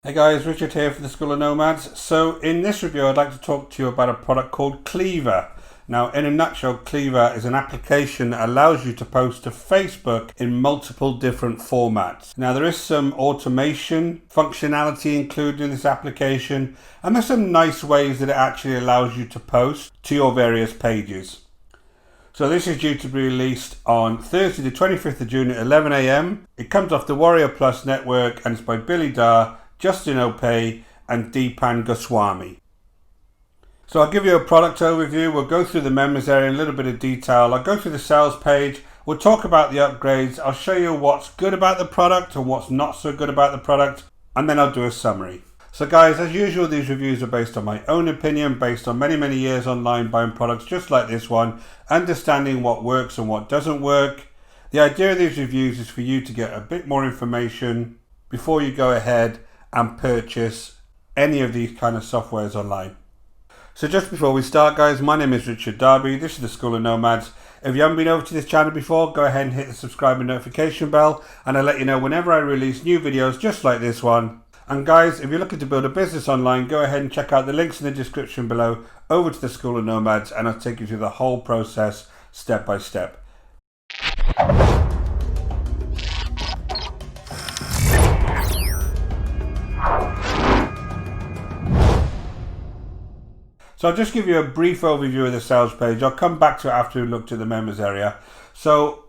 Hey guys, Richard here for the School of Nomads. So in this review I'd like to talk to you about a product called Klever. Now in a nutshell, Klever is an application that allows you to post to Facebook in multiple different formats. Now there is some automation functionality included in this application, and there's some nice ways that it actually allows you to post to your various pages. So this is due to be released on Thursday the 25th of June at 11 AM. It comes off the Warrior Plus network and it's by Billy Dar, Justin Opay and Deepan Goswami. So I'll give you a product overview, we'll go through the members area in a little bit of detail, I'll go through the sales page, we'll talk about the upgrades, I'll show you what's good about the product and what's not so good about the product, and then I'll do a summary. So guys, as usual, these reviews are based on my own opinion, based on many years online buying products just like this one, understanding what works and what doesn't work. The idea of these reviews is for you to get a bit more information before you go ahead and purchase any of these kind of softwares online. So just before we start guys, my name is Richard Darby, this is the School of Nomads. If you haven't been over to this channel before, go ahead and hit the subscribe and notification bell and I'll let you know whenever I release new videos just like this one. And guys, if you're looking to build a business online, go ahead and check out the links in the description below over to the School of Nomads and I'll take you through the whole process step by step. So I'll just give you a brief overview of the sales page. I'll come back to it after we've looked at the members area. So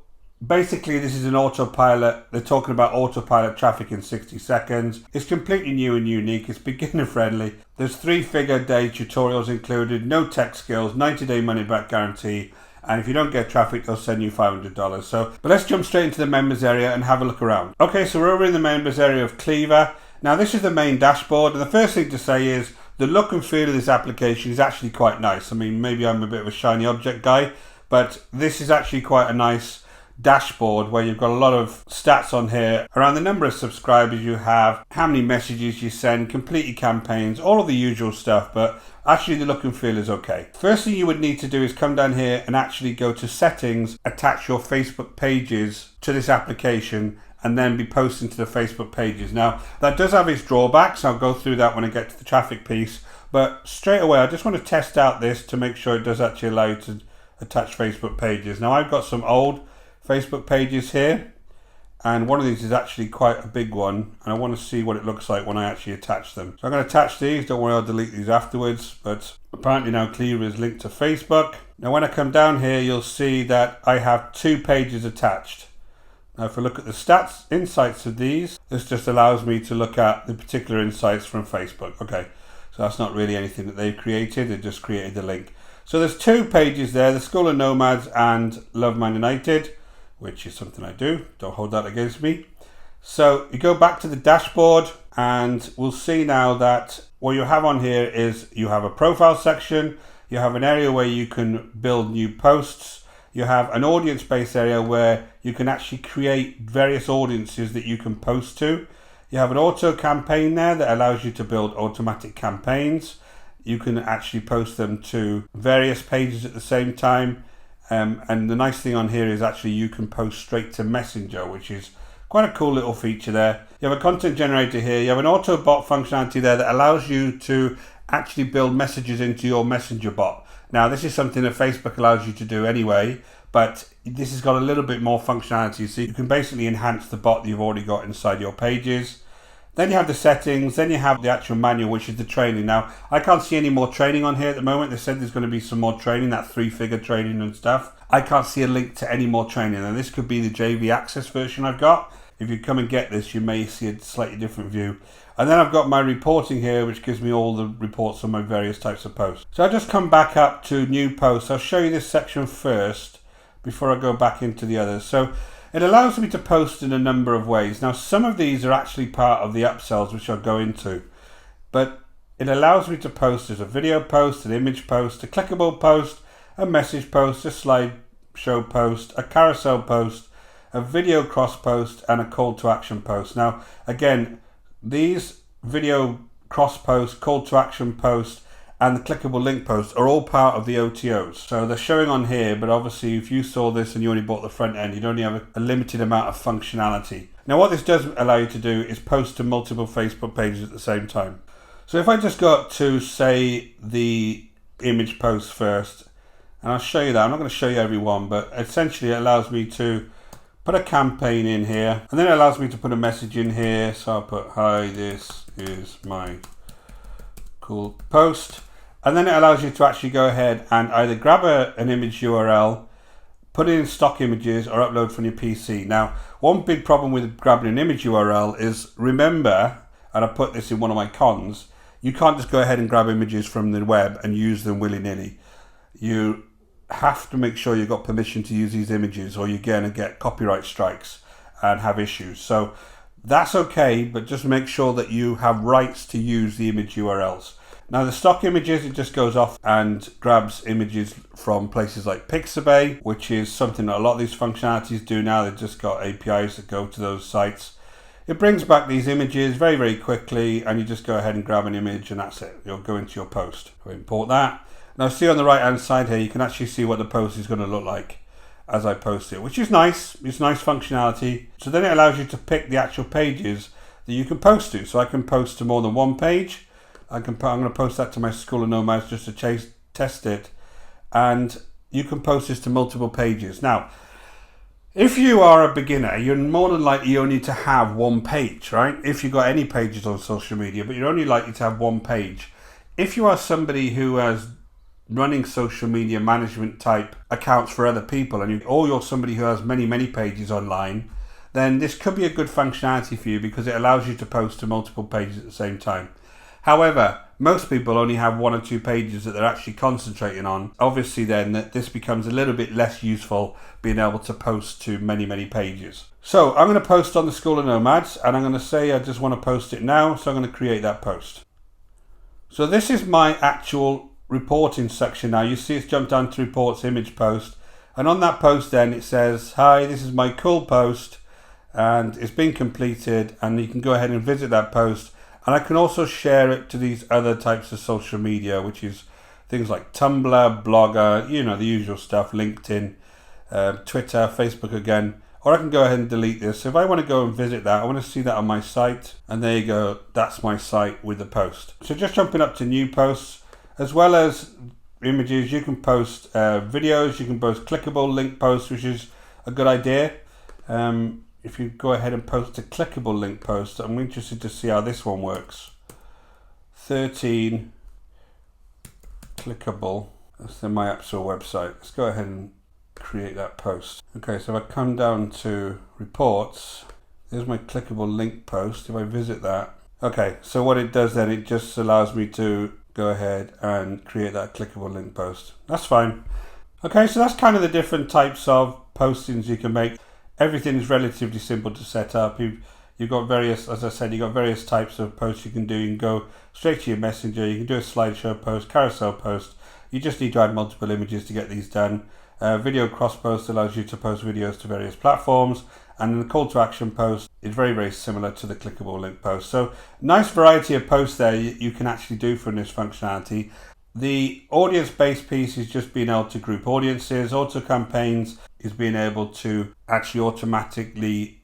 basically this is an autopilot. They're talking about autopilot traffic in 60 seconds. It's completely new and unique. It's beginner friendly. There's 3-figure day tutorials included, no tech skills, 90-day money back guarantee. And if you don't get traffic, they'll send you $500. But let's jump straight into the members area and have a look around. Okay, so we're over in the members area of Klever. Now this is the main dashboard. And the first thing to say is, the look and feel of this application is actually quite nice. I mean, maybe I'm a bit of a shiny object guy, but this is actually quite a nice dashboard where you've got a lot of stats on here around the number of subscribers you have, how many messages you send, completed campaigns, all of the usual stuff, but actually the look and feel is okay. First thing you would need to do is come down here and actually go to settings, attach your Facebook pages to this application and then be posting to the Facebook pages. Now that does have its drawbacks. I'll go through that when I get to the traffic piece, but straight away I just want to test out this to make sure it does actually allow you to attach Facebook pages. Now I've got some old Facebook pages here and one of these is actually quite a big one and I want to see what it looks like when I actually attach them. So I'm going to attach these, don't worry, I'll delete these afterwards, but apparently now Klever is linked to Facebook. Now when I come down here you'll see that I have 2 pages attached. Now if I look at the stats, insights of these, this just allows me to look at the particular insights from Facebook. Okay, so that's not really anything that they've created, they just created the link. So there's 2 pages there, the School of Nomads and Love Man United, which is something I do, don't hold that against me. So you go back to the dashboard and we'll see now that what you have on here is you have a profile section, you have an area where you can build new posts, you have an audience based area where you can actually create various audiences that you can post to. You have an auto campaign there that allows you to build automatic campaigns. You can actually post them to various pages at the same time. And the nice thing on here is actually you can post straight to Messenger, which is quite a cool little feature there. You have a content generator here. You have an auto bot functionality there that allows you to actually build messages into your Messenger bot. Now this is something that Facebook allows you to do anyway, but this has got a little bit more functionality, so you can basically enhance the bot that you've already got inside your pages. Then you have the settings, then you have the actual manual, which is the training. Now I can't see any more training on here at the moment. They said there's going to be some more training, that 3-figure training and stuff. I can't see a link to any more training, and this could be the JV Access version I've got. If you come and get this, you may see a slightly different view. And then I've got my reporting here, which gives me all the reports on my various types of posts. So I'll just come back up to new posts. I'll show you this section first before I go back into the others. So it allows me to post in a number of ways. Now some of these are actually part of the upsells, which I'll go into. But it allows me to post as a video post, an image post, a clickable post, a message post, a slideshow post, a carousel post, a video cross post and a call to action post. Now again, these video cross post, call to action post and the clickable link post are all part of the OTOs. So they're showing on here, but obviously if you saw this and you only bought the front end, you'd only have a limited amount of functionality. Now what this does allow you to do is post to multiple Facebook pages at the same time. So if I just got to, say, the image post first, and I'll show you that. I'm not going to show you every one, but essentially it allows me to put a campaign in here, and then it allows me to put a message in here. So I'll put, hi, this is my cool post. And then it allows you to actually go ahead and either grab an image URL, put it in stock images, or upload from your PC. Now, one big problem with grabbing an image URL is, remember, and I put this in one of my cons, you can't just go ahead and grab images from the web and use them willy-nilly. You have to make sure you've got permission to use these images, or you're going to get copyright strikes and have issues. So that's okay, but just make sure that you have rights to use the image URLs. Now the stock images, it just goes off and grabs images from places like Pixabay, which is something that a lot of these functionalities do now. They've just got APIs that go to those sites. It brings back these images very, very quickly, and you just go ahead and grab an image and that's it. You'll go into your post. So import that. Now see on the right hand side here, you can actually see what the post is going to look like as I post it, which is nice. It's nice functionality. So then it allows you to pick the actual pages that you can post to. So I can post to more than one page. I'm going to post that to my School of Nomads just to test it. And you can post this to multiple pages. Now, if you are a beginner, you're more than likely only to have one page, right? If you've got any pages on social media, but you're only likely to have one page. If you are somebody who has running social media management type accounts for other people, or you're somebody who has many, many pages online, then this could be a good functionality for you because it allows you to post to multiple pages at the same time. However, most people only have one or two pages that they're actually concentrating on. Obviously then this becomes a little bit less useful, being able to post to many, many pages. So I'm going to post on the School of Nomads, and I'm going to say I just want to post it now, so I'm going to create that post. So this is my actual reporting section now. You see it's jumped down to reports image post, and on that post then it says, hi, this is my cool post, and it's been completed, and you can go ahead and visit that post. And I can also share it to these other types of social media, which is things like Tumblr, Blogger, you know, the usual stuff, LinkedIn, Twitter, Facebook again. Or I can go ahead and delete this. So if I want to go and visit that, I want to see that on my site. And there you go, that's my site with the post. So just jumping up to new posts, as well as images, you can post videos, you can post clickable link posts, which is a good idea. If you go ahead and post a clickable link post, I'm interested to see how this one works. 13 clickable. That's the My App Store website. Let's go ahead and create that post. Okay, so if I come down to reports, there's my clickable link post. If I visit that, okay, so what it does then, it just allows me to go ahead and create that clickable link post. That's fine. Okay, so that's kind of the different types of postings you can make. Everything is relatively simple to set up. You've got various, as I said, you've got various types of posts you can do. You can go straight to your messenger. You can do a slideshow post, carousel post. You just need to add multiple images to get these done. Video cross post allows you to post videos to various platforms. And the call to action post is very, very similar to the clickable link post. So nice variety of posts there you can actually do from this functionality. The audience-based piece is just being able to group audiences. Auto campaigns is being able to actually automatically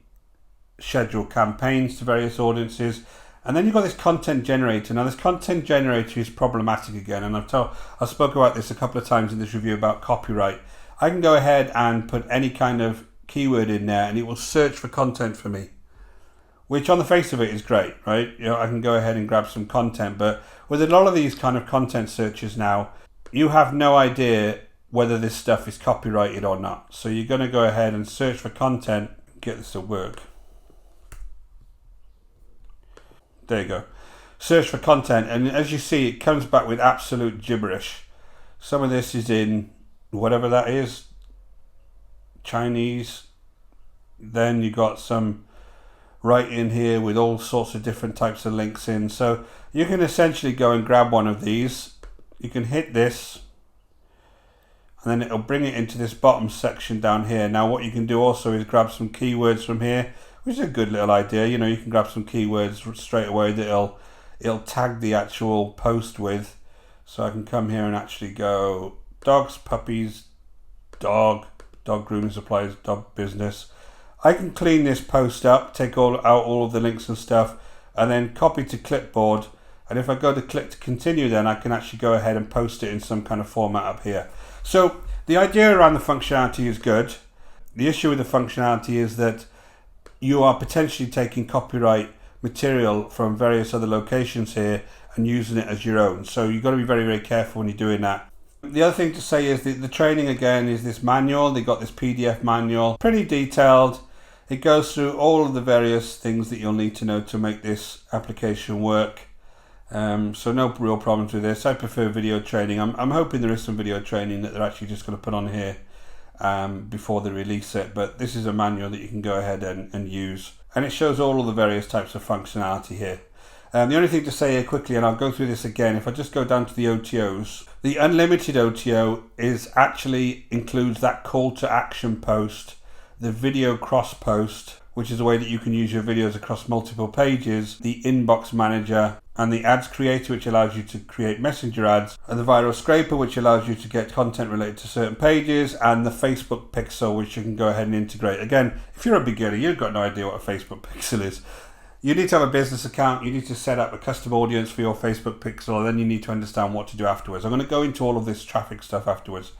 schedule campaigns to various audiences. And then you've got this content generator. Now this content generator is problematic again, and I spoke about this a couple of times in this review about copyright. I can go ahead and put any kind of keyword in there and it will search for content for me, which on the face of it is great, right? You know, I can go ahead and grab some content, but with a lot of these kind of content searches now, you have no idea whether this stuff is copyrighted or not. So you're going to go ahead and search for content, get this to work. There you go. Search for content, and as you see, it comes back with absolute gibberish. Some of this is in whatever that is, Chinese. Then you got some right in here with all sorts of different types of links in. So you can essentially go and grab one of these. You can hit this, and then it'll bring it into this bottom section down here. Now what you can do also is grab some keywords from here, which is a good little idea. You know, you can grab some keywords straight away that it'll tag the actual post with. So I can come here and actually go dogs, puppies, dog grooming supplies, dog business. I can clean this post up, take out all of the links and stuff, and then copy to clipboard. And if I go to click to continue, then I can actually go ahead and post it in some kind of format up here. So the idea around the functionality is good. The issue with the functionality is that you are potentially taking copyright material from various other locations here and using it as your own. So you've got to be very, very careful when you're doing that. The other thing to say is that the training again is this manual. They got this PDF manual, pretty detailed. It goes through all of the various things that you'll need to know to make this application work. So no real problems with this. I prefer video training. I'm hoping there is some video training that they're actually just going to put on here before they release it. But this is a manual that you can go ahead and use. And it shows all of the various types of functionality here. The only thing to say here quickly, and I'll go through this again, if I just go down to the OTOs, the unlimited OTO actually includes that call to action post, the video cross post, which is a way that you can use your videos across multiple pages, the inbox manager, and the ads creator, which allows you to create messenger ads, and the viral scraper, which allows you to get content related to certain pages, and the Facebook pixel, which you can go ahead and integrate. Again, if you're a beginner, you've got no idea what a Facebook pixel is. You need to have a business account, you need to set up a custom audience for your Facebook pixel, and then you need to understand what to do afterwards. I'm going to go into all of this traffic stuff afterwards.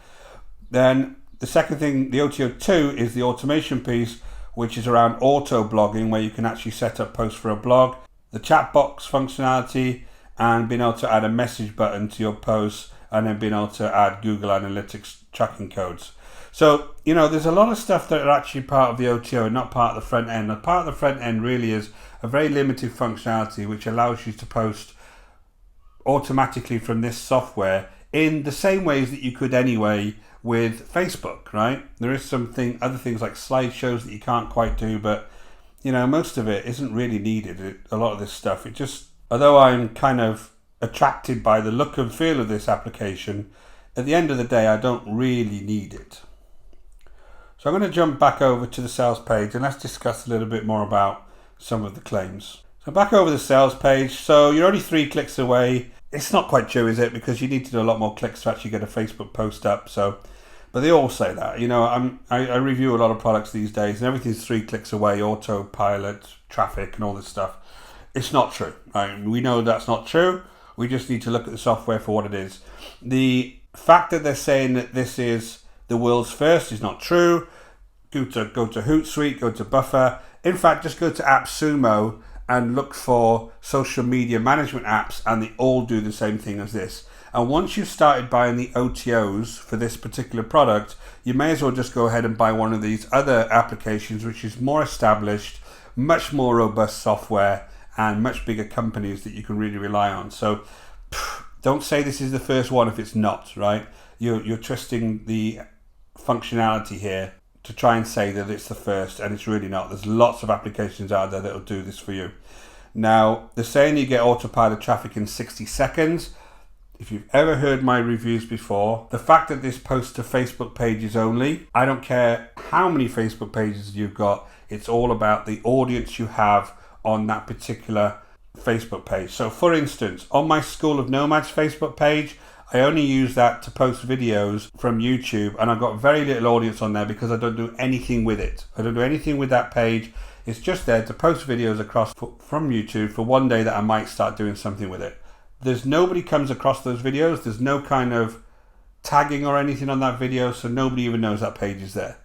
Then the second thing, the OTO2, is the automation piece, which is around auto blogging, where you can actually set up posts for a blog, the chat box functionality, and being able to add a message button to your posts, and then being able to add Google Analytics tracking codes. So, you know, there's a lot of stuff that are actually part of the OTO and not part of the front end. And part of the front end really is a very limited functionality which allows you to post automatically from this software in the same ways that you could anyway with Facebook, right? There is other things like slideshows that you can't quite do, but you know, most of it isn't really needed. A lot of this stuff, although I'm kind of attracted by the look and feel of this application, at the end of the day, I don't really need it. So I'm going to jump back over to the sales page and let's discuss a little bit more about some of the claims. So back over the sales page. So you're only 3 clicks away. It's not quite true, is it? Because you need to do a lot more clicks to actually get a Facebook post up. But they all say that. You know, I review a lot of products these days and everything's 3 clicks away, autopilot, traffic and all this stuff. It's not true, right? We know that's not true. We just need to look at the software for what it is. The fact that they're saying that this is the world's first is not true. Go to Hootsuite, go to Buffer. In fact, just go to AppSumo and look for social media management apps, and they all do the same thing as this. And once you've started buying the OTOs for this particular product, you may as well just go ahead and buy one of these other applications, which is more established, much more robust software, and much bigger companies that you can really rely on. So don't say this is the first one if it's not, right? You're twisting the functionality here to try and say that it's the first, and it's really not. There's lots of applications out there that will do this for you. Now, they're saying you get autopilot traffic in 60 seconds. If you've ever heard my reviews before, the fact that this posts to Facebook pages only, I don't care how many Facebook pages you've got, it's all about the audience you have on that particular Facebook page. So for instance, on my School of Nomads Facebook page, I only use that to post videos from YouTube, and I've got very little audience on there because I don't do anything with it. I don't do anything with that page. It's just there to post videos across from YouTube for one day that I might start doing something with it. There's nobody comes across those videos. There's no kind of tagging or anything on that video, so nobody even knows that page is there.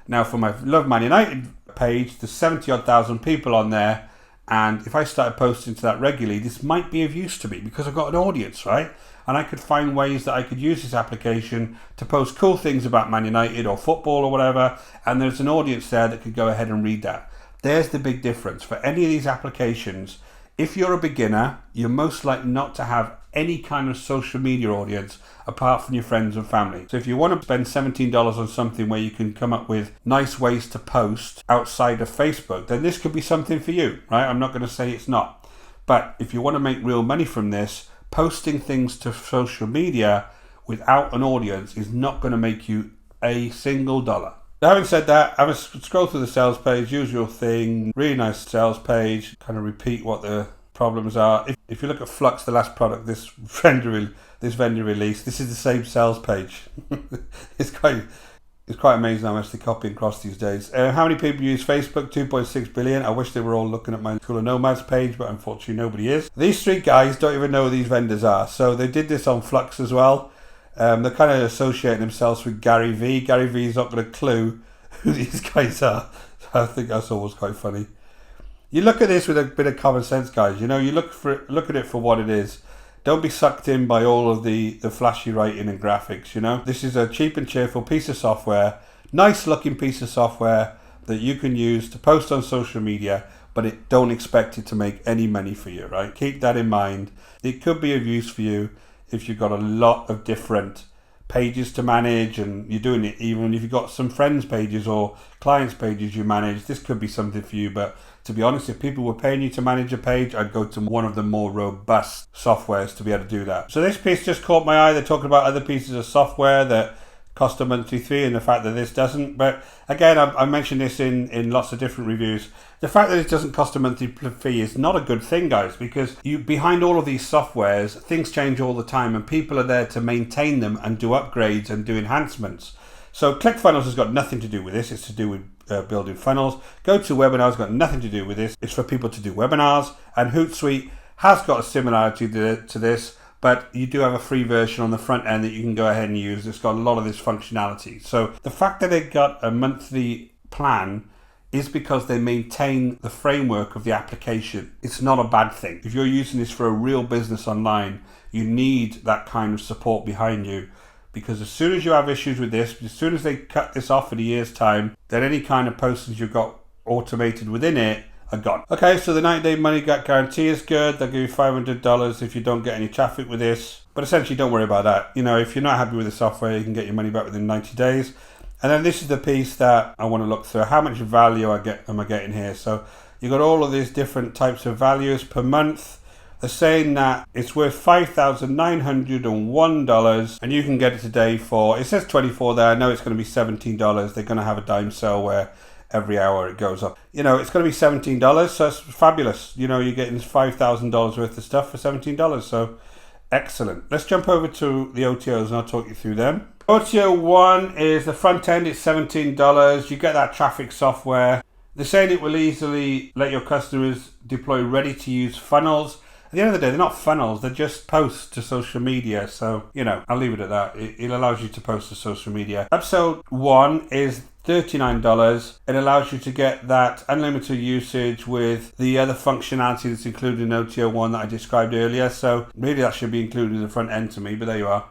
Now for my Love Man United page, there's 70-odd thousand people on there, and if I started posting to that regularly, this might be of use to me because I've got an audience, right? And I could find ways that I could use this application to post cool things about Man United or football or whatever, and there's an audience there that could go ahead and read that. There's the big difference. For any of these applications, if you're a beginner, you're most likely not to have any kind of social media audience apart from your friends and family. So if you want to spend $17 on something where you can come up with nice ways to post outside of Facebook, then this could be something for you, right? I'm not going to say it's not. But if you want to make real money from this, posting things to social media without an audience is not going to make you a single dollar. Having said that, have a scroll through the sales page, usual thing, really nice sales page, kind of repeat what the problems are. If you look at Flux, the last product this vendor released, this is the same sales page. It's quite, It's quite amazing how much they copy and cross these days. How many people use Facebook? 2.6 billion. I wish they were all looking at my School of Nomads page, but unfortunately nobody is. These three guys don't even know who these vendors are. So they did this on Flux as well. They're kind of associating themselves with Gary Vee. Gary Vee's not got a clue who these guys are. So I think that's always quite funny. You look at this with a bit of common sense, guys. You know, you look at it for what it is. Don't be sucked in by all of the flashy writing and graphics, you know. This is a cheap and cheerful piece of software, nice looking piece of software that you can use to post on social media, but don't expect it to make any money for you, right? Keep that in mind. It could be of use for you if you've got a lot of different pages to manage and you're doing it even if you've got some friends pages or clients pages you manage. This could be something for you, but to be honest, if people were paying you to manage a page, I'd go to one of the more robust softwares to be able to do that. So this piece just caught my eye. They're talking about other pieces of software that cost a monthly fee and the fact that this doesn't. But again, I mentioned this in lots of different reviews. The fact that it doesn't cost a monthly fee is not a good thing, guys, because behind all of these softwares, things change all the time and people are there to maintain them and do upgrades and do enhancements. So ClickFunnels has got nothing to do with this. It's to do with building funnels. GoToWebinar has got nothing to do with this. It's for people to do webinars. And Hootsuite has got a similarity to this, but you do have a free version on the front end that you can go ahead and use. It's got a lot of this functionality. So the fact that they got a monthly plan is because they maintain the framework of the application. It's not a bad thing. If you're using this for a real business online, you need that kind of support behind you, because as soon as you have issues with this, as soon as they cut this off in a year's time, then any kind of postings you've got automated within it are gone. Okay, so the 90-day money back guarantee is good. They'll give you $500 if you don't get any traffic with this. But essentially, don't worry about that. You know, if you're not happy with the software, you can get your money back within 90 days. And then this is the piece that I want to look through. How much value am I getting here? So you've got all of these different types of values per month. They're saying that it's worth $5,901 and you can get it today for, it says 24 there. I know it's going to be $17. They're going to have a dime sale where every hour it goes up. You know, it's going to be $17, so it's fabulous. You know, you're getting $5,000 worth of stuff for $17. So excellent. Let's jump over to the OTOs and I'll talk you through them. OTO 1 is the front end, it's $17. You get that traffic software. They're saying it will easily let your customers deploy ready to use funnels. At the end of the day, they're not funnels, they're just posts to social media. So, you know, I'll leave it at that. It allows you to post to social media. Episode 1 is $39. It allows you to get that unlimited usage with the other functionality that's included in OTO 1 that I described earlier. So really that should be included in the front end to me, but there you are.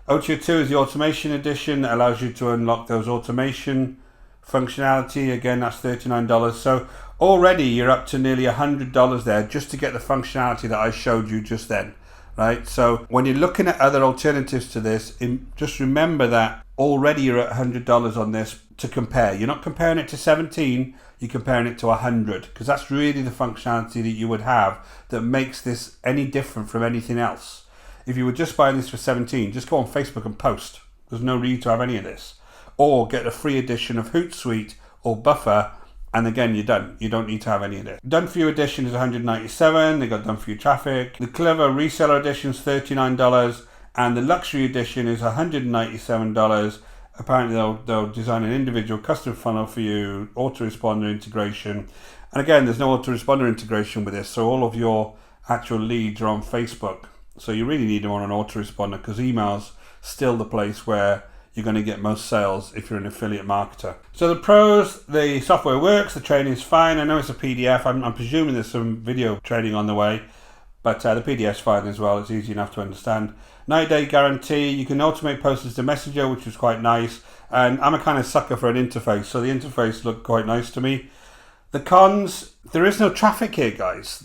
OTO 2 is the automation edition that allows you to unlock those automation functionality. Again, that's $39. So already you're up to nearly $100 there just to get the functionality that I showed you just then, right? So when you're looking at other alternatives to this, just remember that already you're at $100 on this to compare. You're not comparing it to 17, you're comparing it to 100, because that's really the functionality that you would have that makes this any different from anything else. If you were just buying this for 17, just go on Facebook and post. There's no need to have any of this. Or get a free edition of Hootsuite or Buffer, and again, you're done. You don't need to have any of this. Done for you edition is $197. They got done for you traffic. The Klever reseller edition is $39, and the luxury edition is $197. Apparently, they'll design an individual custom funnel for you, autoresponder integration. And again, there's no autoresponder integration with this, so all of your actual leads are on Facebook. So you really need them on an autoresponder, because email's still the place where you're going to get most sales if you're an affiliate marketer. So the pros, the software works, the training is fine. I know it's a PDF. I'm presuming there's some video training on the way, but the PDF's fine as well. It's easy enough to understand. 90-day guarantee. You can automate posts to Messenger, which was quite nice. And I'm a kind of sucker for an interface, so the interface looked quite nice to me. The cons, there is no traffic here, guys.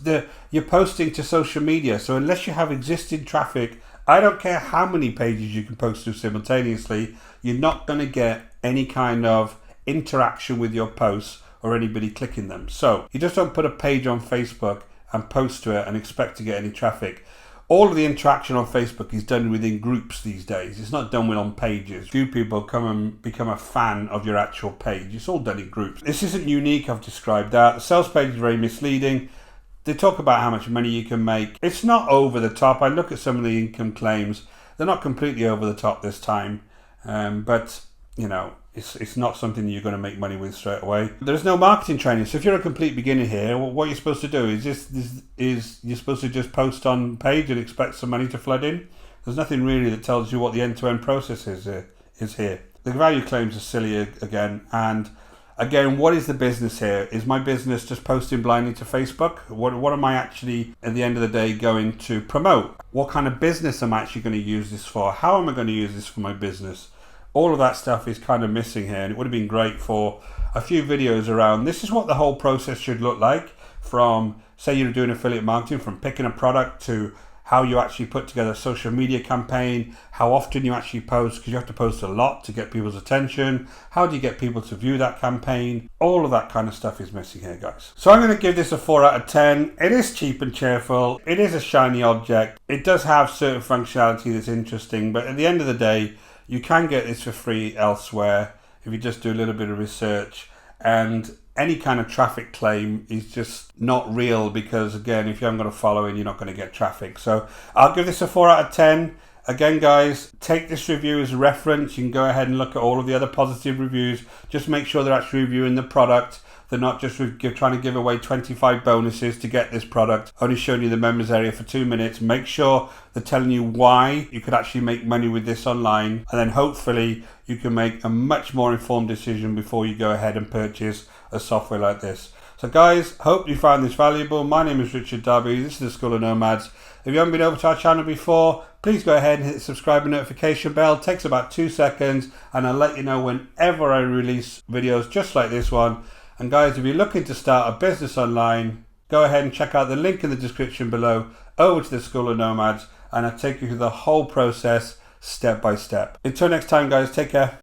You're posting to social media, so unless you have existing traffic, I don't care how many pages you can post to simultaneously, you're not going to get any kind of interaction with your posts or anybody clicking them. So you just don't put a page on Facebook and post to it and expect to get any traffic. All of the interaction on Facebook is done within groups these days. It's not done on pages. Few people come and become a fan of your actual page. It's all done in groups. This isn't unique, I've described that. The sales page is very misleading. They talk about how much money you can make. It's not over the top. I look at some of the income claims. They're not completely over the top this time. But, you know, It's not something you're going to make money with straight away. There's no marketing training. So if you're a complete beginner here, what you're supposed to do is you're supposed to just post on page and expect some money to flood in. There's nothing really that tells you what the end-to-end process is here. The value claims are silly again. And again, what is the business here? Is my business just posting blindly to Facebook? What am I actually, at the end of the day, going to promote? What kind of business am I actually going to use this for? How am I going to use this for my business? All of that stuff is kind of missing here, and it would have been great for a few videos around this is what the whole process should look like, from, say you're doing affiliate marketing, from picking a product to how you actually put together a social media campaign, how often you actually post, because you have to post a lot to get people's attention. How do you get people to view that campaign? All of that kind of stuff is missing here, guys. So I'm going to give this a 4 out of 10. It is cheap and cheerful. It is a shiny object. It does have certain functionality that's interesting, but at the end of the day, you can get this for free elsewhere if you just do a little bit of research. And any kind of traffic claim is just not real, because again, if you haven't got a following, you're not going to get traffic. So I'll give this a 4 out of 10. Again, guys, take this review as a reference. You can go ahead and look at all of the other positive reviews. Just make sure they're actually reviewing the product. They're not just trying to give away 25 bonuses to get this product, only showing you the members area for 2 minutes. Make sure they're telling you why you could actually make money with this online, and then hopefully you can make a much more informed decision before you go ahead and purchase a software like this. So guys, hope you found this valuable. My name is Richard Darby. This is the School of Nomads. If you haven't been over to our channel before, please go ahead and hit the subscribe and notification bell. It takes about 2 seconds, and I'll let you know whenever I release videos just like this one. And guys, if you're looking to start a business online, go ahead and check out the link in the description below over to the School of Nomads, and I'll take you through the whole process step by step. Until next time, guys, take care.